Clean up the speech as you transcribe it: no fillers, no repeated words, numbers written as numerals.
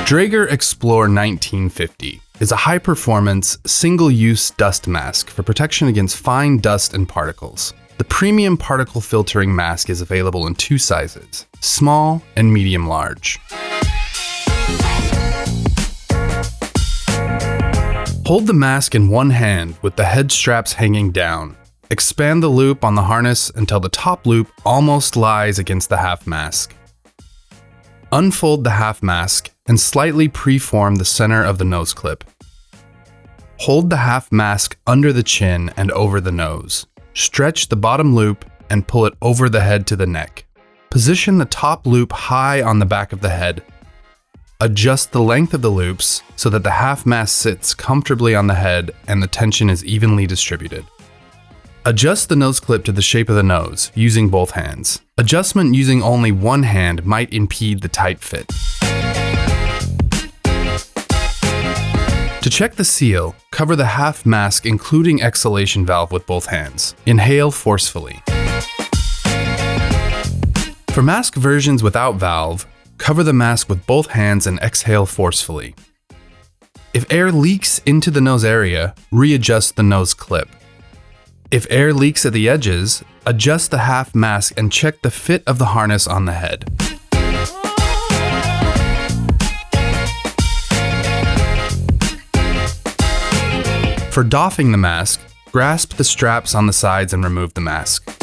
Dräger X-plore 1950 is a high-performance, single-use dust mask for protection against fine dust and particles. The premium particle filtering mask is available in two sizes, small and medium-large. Hold the mask in one hand with the head straps hanging down. Expand the loop on the harness until the top loop almost lies against the half mask. Unfold the half mask and slightly preform the center of the nose clip. Hold the half mask under the chin and over the nose. Stretch the bottom loop and pull it over the head to the neck. Position the top loop high on the back of the head. Adjust the length of the loops so that the half mask sits comfortably on the head and the tension is evenly distributed. Adjust the nose clip to the shape of the nose using both hands. Adjustment using only one hand might impede the tight fit. To check the seal, cover the half mask including exhalation valve with both hands. Inhale forcefully. For mask versions without valve, cover the mask with both hands and exhale forcefully. If air leaks into the nose area, readjust the nose clip. If air leaks at the edges, adjust the half mask and check the fit of the harness on the head. For doffing the mask, grasp the straps on the sides and remove the mask.